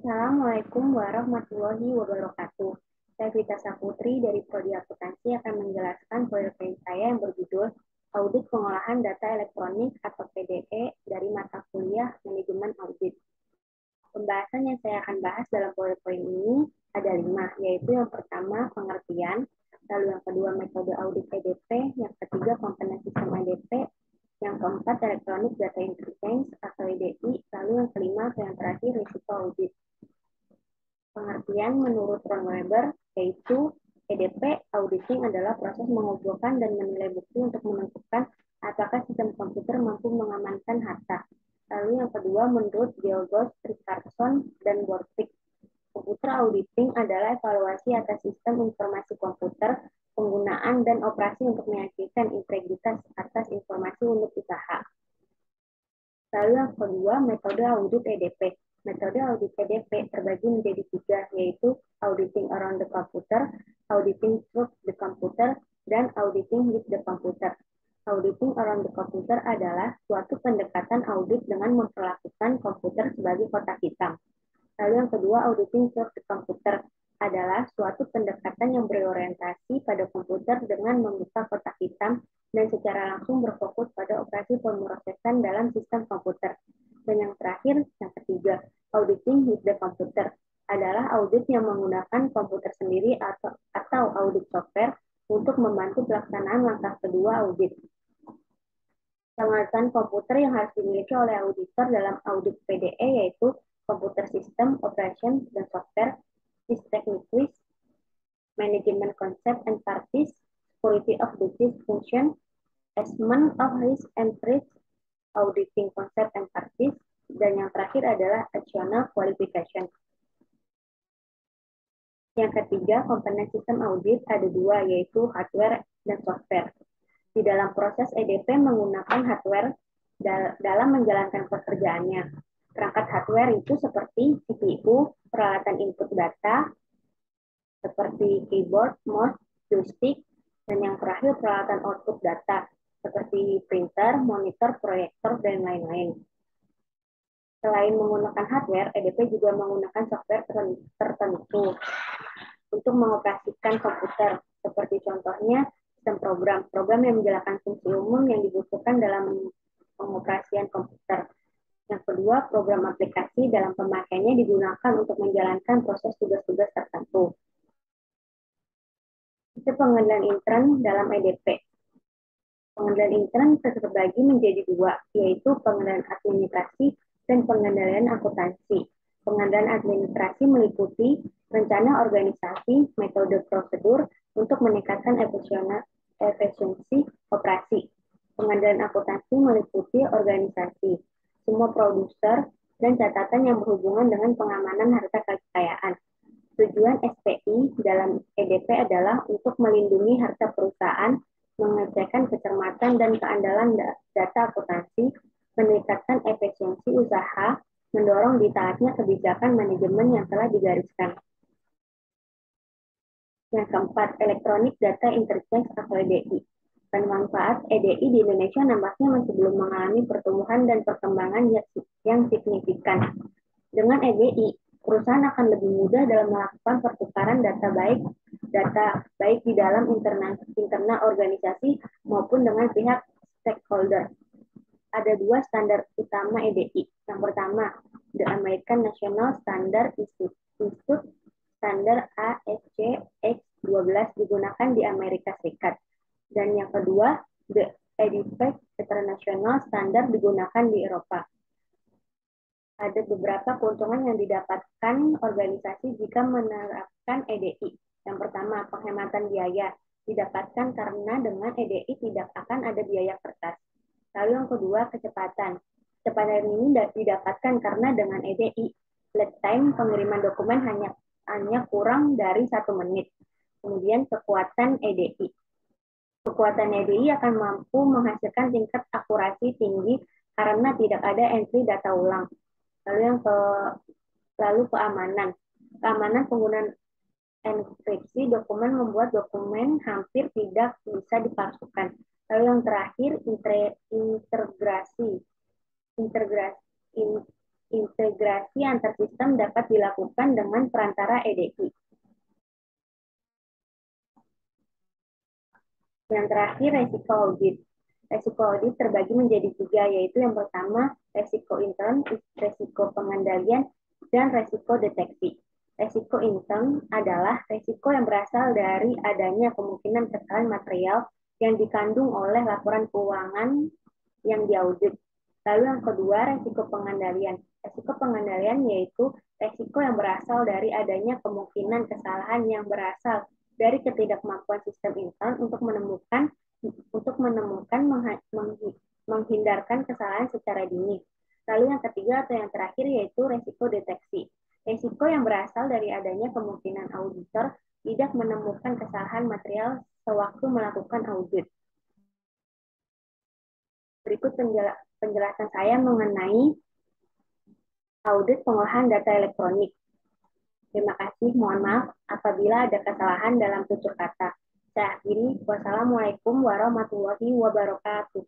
Assalamualaikum warahmatullahi wabarakatuh. Saya Vita Saputri dari Prodi Akuntansi akan menjelaskan proyek saya yang berjudul Audit Pengolahan Data Elektronik atau PDE dari mata kuliah Manajemen Audit. Pembahasan yang saya akan bahas dalam poin-poin ini ada 5, yaitu yang pertama pengertian, lalu yang kedua metode audit EDP, yang ketiga komponen sistem EDP, yang keempat Electronic Data Interchange atau EDI, lalu yang kelima atau yang terakhir risiko audit. Pengertian menurut Ron Weber, yaitu EDP auditing adalah proses mengumpulkan dan menilai bukti untuk menentukan apakah sistem komputer mampu mengamankan harta. Lalu yang kedua menurut Georgos Richardson dan Borthwick, komputer auditing adalah evaluasi atas sistem informasi komputer, penggunaan dan operasi untuk meyakinkan integritas atas informasi unit usaha. Lalu yang kedua, metode audit EDP. Metode audit EDP terbagi menjadi 3, yaitu auditing around the computer, auditing through the computer, dan auditing with the computer. Auditing around the computer adalah suatu pendekatan audit dengan memperlakukan komputer sebagai kotak hitam. Lalu yang kedua, auditing through the computer adalah suatu pendekatan yang berorientasi pada komputer dengan membuka kotak hitam dan secara langsung berfokus pada operasi pemrosesan dalam sistem komputer. Dan yang terakhir, yang ketiga, auditing with the computer adalah audit yang menggunakan komputer sendiri atau audit software untuk membantu pelaksanaan langkah kedua audit. Pengertian komputer yang harus dimiliki oleh auditor dalam audit PDE yaitu Computer System, Operation, dan Software, Techniques, Management Concept and Parties, Security of Duties Function, Assessment of Risk and Threats, Auditing Concept and Parties, dan yang terakhir adalah Additional Qualification. Yang ketiga, komponen sistem audit ada 2, yaitu hardware dan software. Di dalam proses EDP menggunakan hardware dalam menjalankan pekerjaannya. Perangkat hardware itu seperti CPU, peralatan input data, seperti keyboard, mouse, joystick, dan yang terakhir peralatan output data, seperti printer, monitor, proyektor, dan lain-lain. Selain menggunakan hardware, EDP juga menggunakan software tertentu untuk mengoperasikan komputer, seperti contohnya sistem program yang menjalankan fungsi umum yang dibutuhkan dalam pengoperasian komputer. Yang kedua, program aplikasi dalam pemakaiannya digunakan untuk menjalankan proses tugas-tugas tertentu. Itu pengendalian intern dalam EDP. Pengendalian intern terbagi menjadi 2, yaitu pengendalian administrasi dan pengendalian akuntansi. Pengendalian administrasi meliputi rencana organisasi, metode prosedur untuk meningkatkan efisiensi operasi. Pengendalian akuntansi meliputi organisasi, semua produser, dan catatan yang berhubungan dengan pengamanan harta kekayaan. Tujuan SPI dalam EDP adalah untuk melindungi harta perusahaan, mengecekkan kecermatan dan keandalan data akuntansi, meningkatkan efisiensi usaha, mendorong ditaatnya kebijakan manajemen yang telah digariskan. Yang keempat, Electronic Data Interchange atau EDI. Manfaat EDI di Indonesia nampaknya masih belum mengalami pertumbuhan dan perkembangan yang signifikan. Dengan EDI, perusahaan akan lebih mudah dalam melakukan pertukaran data baik di dalam internal organisasi maupun dengan pihak stakeholder. Ada 2 standar utama EDI. Yang pertama, The American National Standard Institute standar ASC X12 digunakan di Amerika Serikat. Dan yang kedua, The EDIFACT International Standard digunakan di Eropa. Ada beberapa keuntungan yang didapatkan organisasi jika menerapkan EDI. Yang pertama, penghematan biaya didapatkan karena dengan EDI tidak akan ada biaya kertas. Lalu yang kedua, kecepatan. Kecepatan ini didapatkan karena dengan EDI, lead time pengiriman dokumen hanya kurang dari 1 menit. Kemudian kekuatan EDI. Kekuatan EDI akan mampu menghasilkan tingkat akurasi tinggi karena tidak ada entry data ulang. Lalu keamanan. Keamanan penggunaan enkripsi dokumen membuat dokumen hampir tidak bisa dipalsukan. Lalu yang terakhir, integrasi. Integrasi antar sistem dapat dilakukan dengan perantara EDI. Yang terakhir, resiko audit. Resiko audit terbagi menjadi tiga, yaitu yang pertama, resiko intern, resiko pengendalian, dan resiko deteksi. Resiko intern adalah resiko yang berasal dari adanya kemungkinan kesalahan material yang dikandung oleh laporan keuangan yang diaudit. Lalu yang kedua, resiko pengendalian. Resiko pengendalian yaitu resiko yang berasal dari adanya kemungkinan kesalahan yang berasal dari ketidakmampuan sistem intern untuk menemukan menghindarkan kesalahan secara dini. Lalu yang ketiga atau yang terakhir yaitu resiko deteksi. Resiko yang berasal dari adanya kemungkinan auditor tidak menemukan kesalahan material sewaktu melakukan audit. Berikut penjelasan saya mengenai audit pengolahan data elektronik. Terima kasih, mohon maaf apabila ada kesalahan dalam tutur kata. Saya akhiri, wassalamualaikum warahmatullahi wabarakatuh.